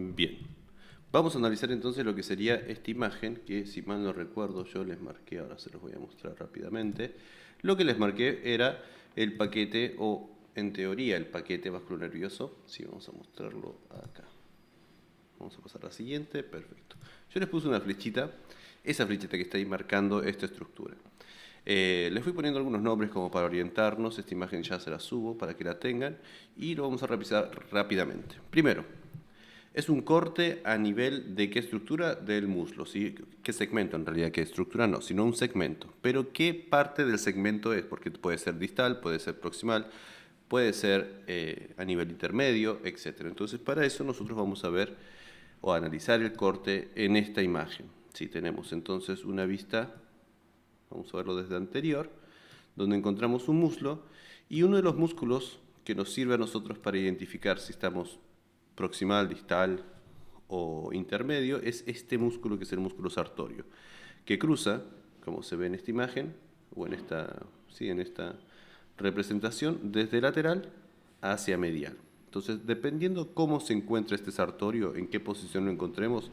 Bien, vamos a analizar entonces lo que sería esta imagen, que si mal no recuerdo yo les marqué, ahora se los voy a mostrar rápidamente. Lo que les marqué era el paquete, o en teoría el paquete vasculonervioso. Sí, vamos a mostrarlo acá. Vamos a pasar a la siguiente, perfecto. Yo les puse una flechita, esa flechita que está ahí marcando esta estructura. Les fui poniendo algunos nombres como para orientarnos, esta imagen ya se la subo para que la tengan y lo vamos a revisar rápidamente. Primero, es un corte a nivel de qué estructura del muslo, ¿sí? ¿Qué segmento en realidad? ¿Qué estructura? No, sino un segmento. Pero ¿qué parte del segmento es? Porque puede ser distal, puede ser proximal, puede ser a nivel intermedio, etc. Entonces para eso nosotros vamos a ver o a analizar el corte en esta imagen. Si tenemos entonces una vista, vamos a verlo desde anterior, donde encontramos un muslo y uno de los músculos que nos sirve a nosotros para identificar si estamos proximal, distal o intermedio es este músculo, que es el músculo sartorio, que cruza, como se ve en esta imagen, o en esta representación, desde lateral hacia medial. Entonces, dependiendo cómo se encuentra este sartorio, en qué posición lo encontremos,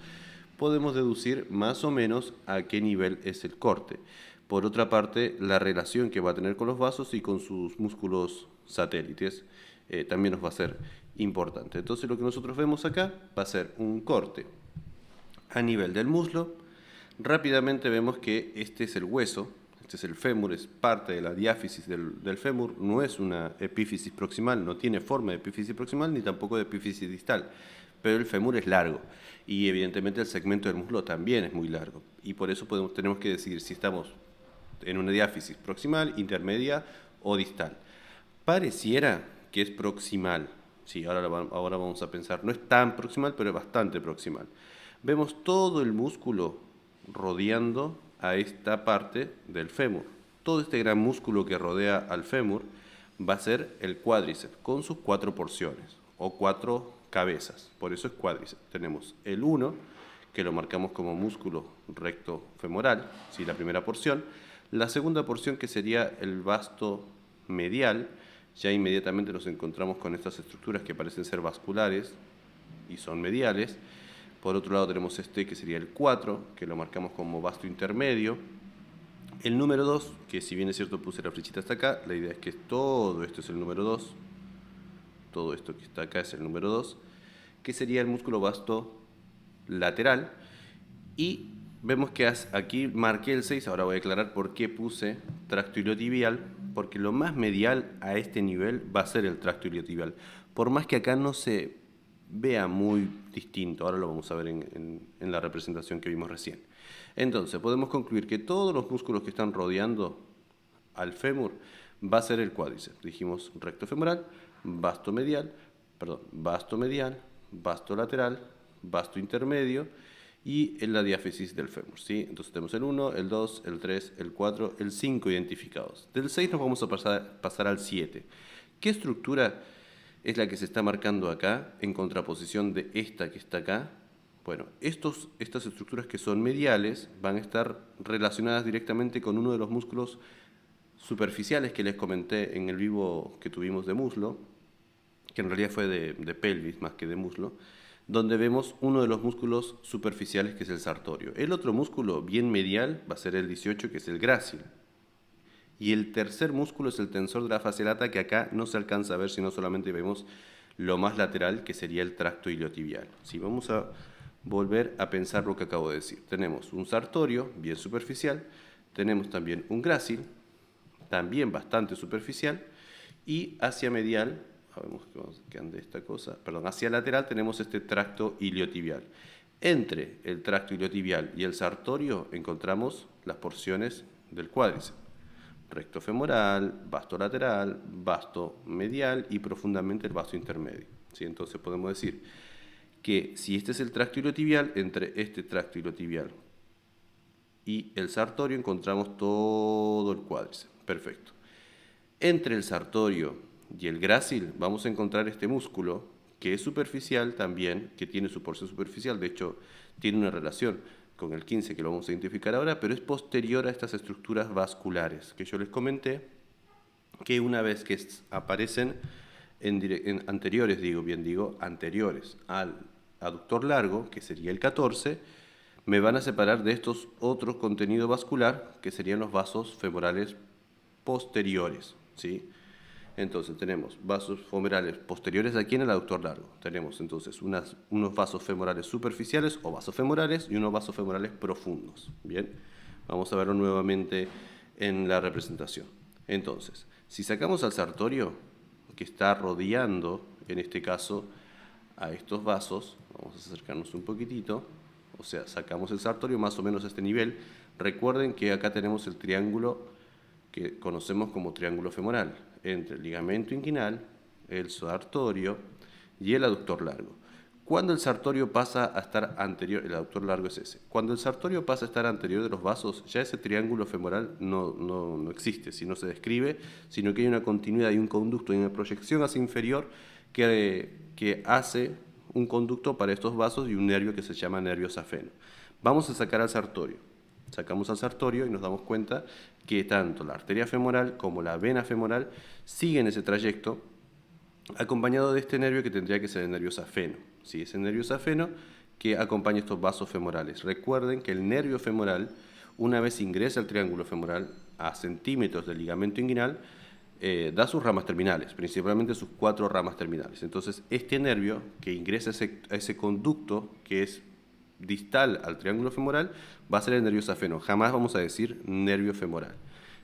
podemos deducir más o menos a qué nivel es el corte. Por otra parte, la relación que va a tener con los vasos y con sus músculos satélites también nos va a ser importante. Entonces lo que nosotros vemos acá va a ser un corte a nivel del muslo. Rápidamente vemos que este es el hueso, este es el fémur, es parte de la diáfisis del fémur, no es una epífisis proximal, no tiene forma de epífisis proximal ni tampoco de epífisis distal, pero el fémur es largo y evidentemente el segmento del muslo también es muy largo y por eso tenemos que decidir si estamos en una diáfisis proximal, intermedia o distal. Pareciera que es proximal. Sí, ahora vamos a pensar, no es tan proximal, pero es bastante proximal. Vemos todo el músculo rodeando a esta parte del fémur. Todo este gran músculo que rodea al fémur va a ser el cuádriceps, con sus 4 porciones, o 4 cabezas. Por eso es cuádriceps. Tenemos el 1, que lo marcamos como músculo recto femoral, ¿sí? La primera porción. La segunda porción, que sería el vasto medial, ya inmediatamente nos encontramos con estas estructuras que parecen ser vasculares y son mediales. Por otro lado tenemos este que sería el 4, que lo marcamos como vasto intermedio. El número 2, que si bien es cierto puse la flechita hasta acá, la idea es que todo esto es el número 2, todo esto que está acá es el número 2, que sería el músculo vasto lateral. Y vemos que aquí marqué el 6, ahora voy a aclarar por qué puse tracto iliotibial, porque lo más medial a este nivel va a ser el tracto iliotibial. Por más que acá no se vea muy distinto, ahora lo vamos a ver en la representación que vimos recién. Entonces, podemos concluir que todos los músculos que están rodeando al fémur va a ser el cuádriceps. Dijimos recto femoral, vasto medial, vasto lateral, vasto intermedio y en la diáfisis del fémur, ¿sí? Entonces tenemos el 1, el 2, el 3, el 4, el 5 identificados. Del 6 nos vamos a pasar al 7. ¿Qué estructura es la que se está marcando acá en contraposición de esta que está acá? Bueno, estas estructuras que son mediales van a estar relacionadas directamente con uno de los músculos superficiales que les comenté en el vivo que tuvimos de muslo, que en realidad fue de pelvis más que de muslo, donde vemos uno de los músculos superficiales que es el sartorio. El otro músculo bien medial va a ser el 18, que es el grácil. Y el tercer músculo es el tensor de la fascia lata, que acá no se alcanza a ver, sino solamente vemos lo más lateral, que sería el tracto iliotibial. Si vamos a volver a pensar lo que acabo de decir. Tenemos un sartorio bien superficial, tenemos también un grácil, también bastante superficial, y hacia medial, vemos que ande esta cosa, perdón, hacia lateral tenemos este tracto iliotibial. Entre el tracto iliotibial y el sartorio encontramos las porciones del cuádriceps: recto femoral, vasto lateral, vasto medial y profundamente el vasto intermedio. ¿Sí? Entonces podemos decir que si este es el tracto iliotibial, entre este tracto iliotibial y el sartorio encontramos todo el cuádriceps. Perfecto. Entre el sartorio y el grácil vamos a encontrar este músculo que es superficial también, que tiene su porción superficial, de hecho tiene una relación con el 15 que lo vamos a identificar ahora, pero es posterior a estas estructuras vasculares que yo les comenté, que una vez que aparecen anteriores, anteriores al aductor largo, que sería el 14, me van a separar de estos otros contenido vascular, que serían los vasos femorales posteriores, ¿sí? Entonces tenemos vasos femorales posteriores aquí en el aductor largo. Tenemos entonces unos vasos femorales superficiales o vasos femorales y unos vasos femorales profundos. Bien, vamos a verlo nuevamente en la representación. Entonces, si sacamos al sartorio que está rodeando, en este caso, a estos vasos, vamos a acercarnos un poquitito, o sea, sacamos el sartorio más o menos a este nivel. Recuerden que acá tenemos el triángulo que conocemos como triángulo femoral, entre el ligamento inguinal, el sartorio y el aductor largo. Cuando el sartorio pasa a estar anterior, el aductor largo es ese, cuando el sartorio pasa a estar anterior de los vasos, ya ese triángulo femoral no existe, si no se describe, sino que hay una continuidad, hay un conducto, hay una proyección hacia inferior que hace un conducto para estos vasos y un nervio que se llama nervio safeno. Vamos a sacar al sartorio. Sacamos al sartorio y nos damos cuenta que tanto la arteria femoral como la vena femoral siguen ese trayecto acompañado de este nervio que tendría que ser el nervio safeno. ¿Sí? Ese nervio safeno que acompaña estos vasos femorales. Recuerden que el nervio femoral, una vez ingresa al triángulo femoral a centímetros del ligamento inguinal, da sus ramas terminales, principalmente sus 4 ramas terminales. Entonces, este nervio que ingresa a ese conducto que es distal al triángulo femoral va a ser el nervio safeno. Jamás vamos a decir nervio femoral.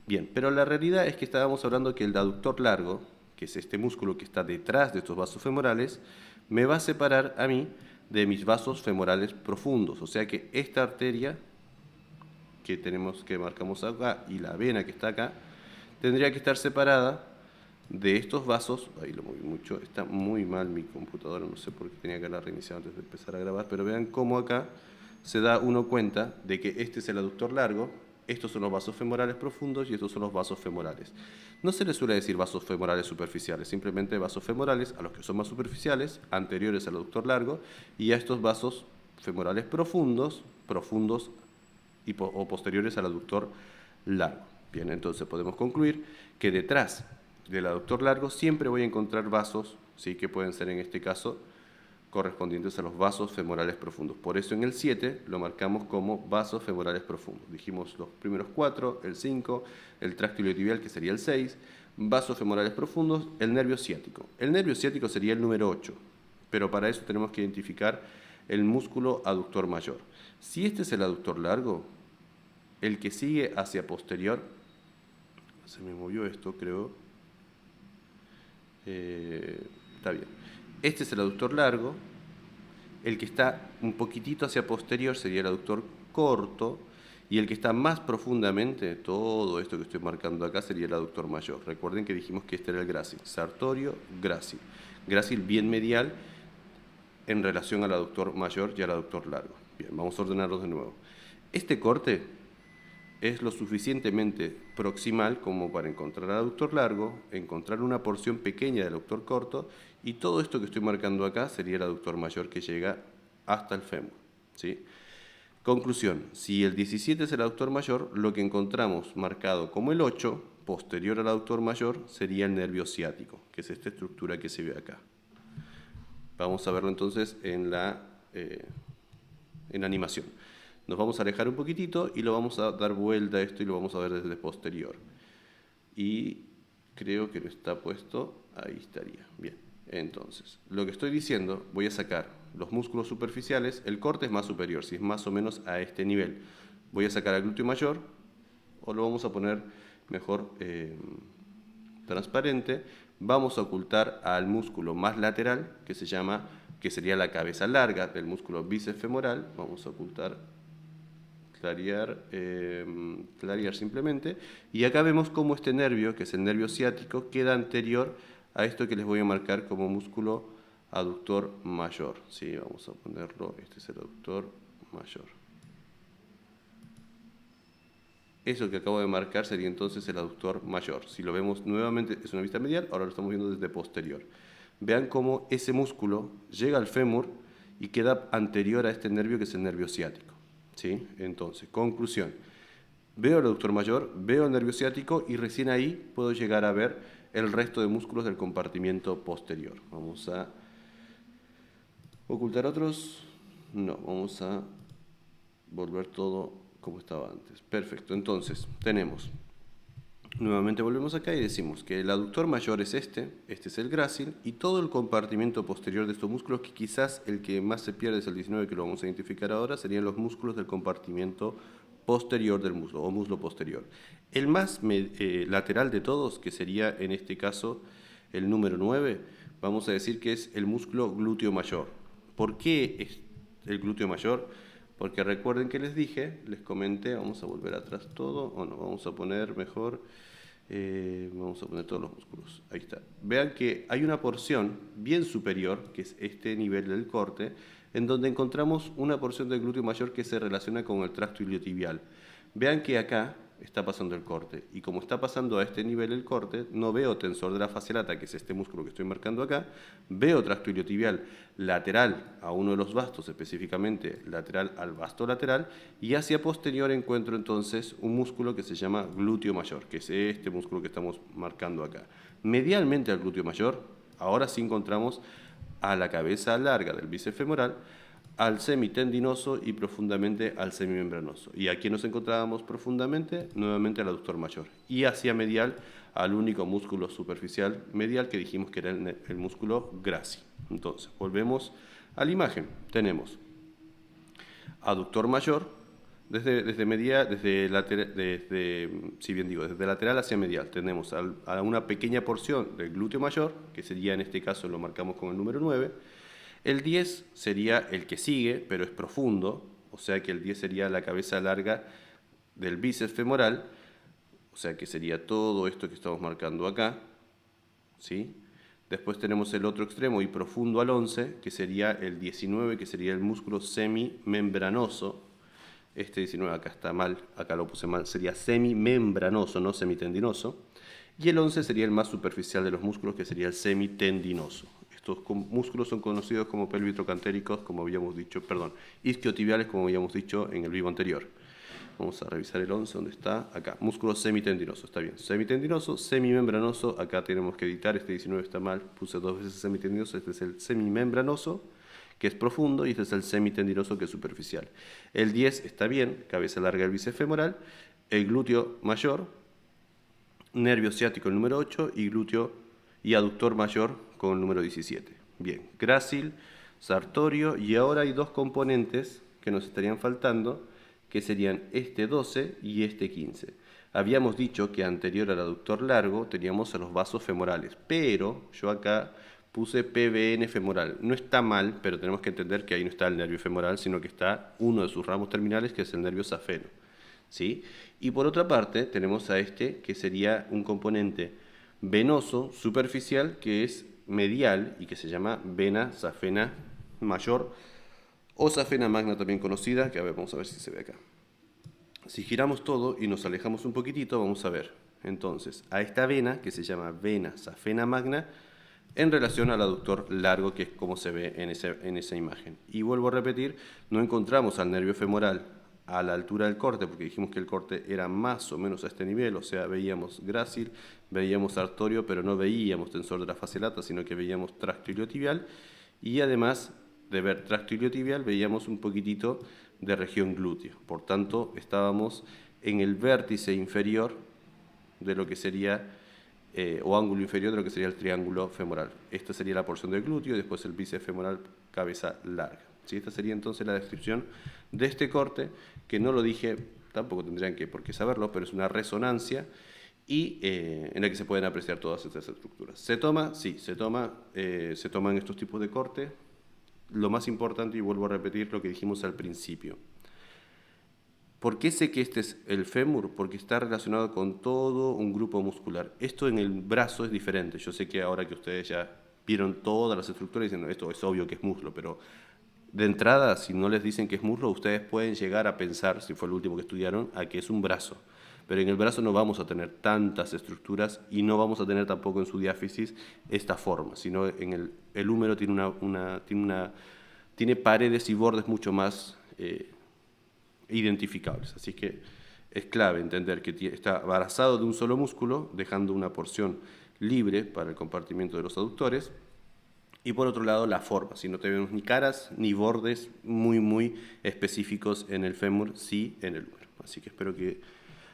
Bien, pero la realidad es que estábamos hablando que el aductor largo, que es este músculo que está detrás de estos vasos femorales, me va a separar a mí de mis vasos femorales profundos. O sea que esta arteria que marcamos acá y la vena que está acá, tendría que estar separada de estos vasos. Ahí lo moví mucho, está muy mal mi computadora, no sé por qué tenía que haberla reiniciado antes de empezar a grabar, pero vean cómo acá se da uno cuenta de que este es el aductor largo, estos son los vasos femorales profundos y estos son los vasos femorales. No se les suele decir vasos femorales superficiales, simplemente vasos femorales a los que son más superficiales, anteriores al aductor largo, y a estos vasos femorales profundos o posteriores al aductor largo. Bien, entonces podemos concluir que detrás del aductor largo siempre voy a encontrar vasos, ¿sí? Que pueden ser en este caso correspondientes a los vasos femorales profundos. Por eso en el 7 lo marcamos como vasos femorales profundos. Dijimos los primeros 4, el 5, el tráctil iliotibial que sería el 6, vasos femorales profundos, el nervio ciático. El nervio ciático sería el número 8, pero para eso tenemos que identificar el músculo aductor mayor. Si este es el aductor largo, el que sigue hacia posterior, se me movió esto creo, está bien. Este es el aductor largo, el que está un poquitito hacia posterior sería el aductor corto, y el que está más profundamente, todo esto que estoy marcando acá, sería el aductor mayor. Recuerden que dijimos que este era el grácil, sartorio, grácil. Grácil bien medial en relación al aductor mayor y al aductor largo. Bien, vamos a ordenarlos de nuevo. Este corte es lo suficientemente proximal como para encontrar el aductor largo, encontrar una porción pequeña del aductor corto, y todo esto que estoy marcando acá sería el aductor mayor que llega hasta el fémur, ¿sí? Conclusión, si el 17 es el aductor mayor, lo que encontramos marcado como el 8, posterior al aductor mayor, sería el nervio ciático, que es esta estructura que se ve acá. Vamos a verlo entonces en la animación. Nos vamos a alejar un poquitito y lo vamos a dar vuelta a esto y lo vamos a ver desde posterior. Y creo que no está puesto, ahí estaría. Bien, entonces, lo que estoy diciendo, voy a sacar los músculos superficiales, el corte es más superior, si es más o menos a este nivel. Voy a sacar al glúteo mayor, o lo vamos a poner mejor transparente. Vamos a ocultar al músculo más lateral, que sería la cabeza larga del músculo bíceps femoral. Vamos a ocultar, clarear simplemente, y acá vemos cómo este nervio, que es el nervio ciático, queda anterior a esto que les voy a marcar como músculo aductor mayor. ¿Sí? Vamos a ponerlo, este es el aductor mayor. Eso que acabo de marcar sería entonces el aductor mayor. Si lo vemos nuevamente, es una vista medial, ahora lo estamos viendo desde posterior. Vean cómo ese músculo llega al fémur y queda anterior a este nervio que es el nervio ciático. ¿Sí? Entonces, conclusión. Veo el aductor mayor, veo el nervio ciático y recién ahí puedo llegar a ver el resto de músculos del compartimiento posterior. Vamos a ¿Ocultar otros? No, vamos a volver todo como estaba antes. Perfecto, entonces tenemos, nuevamente volvemos acá y decimos que el aductor mayor es este es el grácil, y todo el compartimiento posterior de estos músculos, que quizás el que más se pierde es el 19, que lo vamos a identificar ahora, serían los músculos del compartimento posterior del muslo, o muslo posterior. El más lateral de todos, que sería en este caso el número 9, vamos a decir que es el músculo glúteo mayor. ¿Por qué es el glúteo mayor? Porque recuerden que les dije, les comenté, vamos a volver atrás todo, o no, vamos a poner mejor, vamos a poner todos los músculos, ahí está. Vean que hay una porción bien superior, que es este nivel del corte, en donde encontramos una porción del glúteo mayor que se relaciona con el tracto iliotibial. Vean que acá está pasando el corte, y como está pasando a este nivel el corte, no veo tensor de la fascia lata, que es este músculo que estoy marcando acá, veo tracto iliotibial lateral a uno de los bastos, específicamente lateral al basto lateral, y hacia posterior encuentro entonces un músculo que se llama glúteo mayor, que es este músculo que estamos marcando acá. Medialmente al glúteo mayor, ahora sí encontramos a la cabeza larga del bíceps femoral, al semitendinoso y profundamente al semimembranoso. ¿Y aquí nos encontrábamos profundamente? Nuevamente al aductor mayor. Y hacia medial al único músculo superficial medial que dijimos que era el músculo grácil. Entonces, volvemos a la imagen. Tenemos aductor mayor desde lateral hacia medial. Tenemos a una pequeña porción del glúteo mayor, que sería en este caso, lo marcamos con el número 9. El 10 sería el que sigue, pero es profundo, o sea que el 10 sería la cabeza larga del bíceps femoral, o sea que sería todo esto que estamos marcando acá, ¿sí? Después tenemos el otro extremo y profundo al 11, que sería el 19, que sería el músculo semimembranoso. Este 19 acá está mal, acá lo puse mal, sería semimembranoso, no semitendinoso. Y el 11 sería el más superficial de los músculos, que sería el semitendinoso. Estos músculos son conocidos como pelvitrocantéricos, como habíamos dicho, perdón, isquiotibiales, como habíamos dicho en el vivo anterior. Vamos a revisar el 11, ¿dónde está? Acá, músculo semitendinoso, está bien. Semitendinoso, semimembranoso, acá tenemos que editar, este 19 está mal, puse 2 veces semitendinoso, este es el semimembranoso, que es profundo, y este es el semitendinoso, que es superficial. El 10 está bien, cabeza larga del bíceps femoral, el glúteo mayor, nervio ciático el número 8 y glúteo y aductor mayor con el número 17. Bien, grácil, sartorio, y ahora hay dos componentes que nos estarían faltando, que serían este 12 y este 15. Habíamos dicho que anterior al aductor largo teníamos a los vasos femorales, pero yo acá puse PBN femoral. No está mal, pero tenemos que entender que ahí no está el nervio femoral, sino que está uno de sus ramos terminales, que es el nervio safeno, ¿sí? Y por otra parte tenemos a este, que sería un componente venoso superficial, que es medial y que se llama vena safena mayor o safena magna, también conocida, que a ver, vamos a ver si se ve acá. Si giramos todo y nos alejamos un poquitito, vamos a ver entonces a esta vena, que se llama vena safena magna, en relación al aductor largo, que es como se ve en esa imagen. Y vuelvo a repetir, no encontramos al nervio femoral a la altura del corte, porque dijimos que el corte era más o menos a este nivel, o sea, veíamos grácil, veíamos sartorio, pero no veíamos tensor de la fascia lata, sino que veíamos tracto iliotibial, y además de ver tracto iliotibial, veíamos un poquitito de región glútea. Por tanto, estábamos en el vértice inferior de lo que sería, o ángulo inferior de lo que sería el triángulo femoral. Esta sería la porción del glúteo, y después el bíceps femoral, cabeza larga. ¿Sí? Esta sería entonces la descripción de este corte, que no lo dije, tampoco tendrían por qué saberlo, pero es una resonancia, y en la que se pueden apreciar todas estas estructuras. ¿Se toma? Sí, se toman estos tipos de corte. Lo más importante, y vuelvo a repetir lo que dijimos al principio. ¿Por qué sé que este es el fémur? Porque está relacionado con todo un grupo muscular. Esto en el brazo es diferente. Yo sé que ahora que ustedes ya vieron todas las estructuras diciendo esto es obvio que es muslo, pero de entrada, si no les dicen que es muslo, ustedes pueden llegar a pensar, si fue el último que estudiaron, a que es un brazo. Pero en el brazo no vamos a tener tantas estructuras, y no vamos a tener tampoco en su diáfisis esta forma, sino en el húmero tiene paredes y bordes mucho más identificables. Así que es clave entender que está abrazado de un solo músculo, dejando una porción libre para el compartimiento de los aductores, Y por otro lado, la forma. Si no tenemos ni caras ni bordes muy específicos en el fémur, sí en el húmero. Así que espero que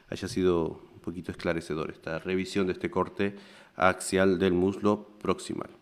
haya sido un poquito esclarecedor esta revisión de este corte axial del muslo proximal.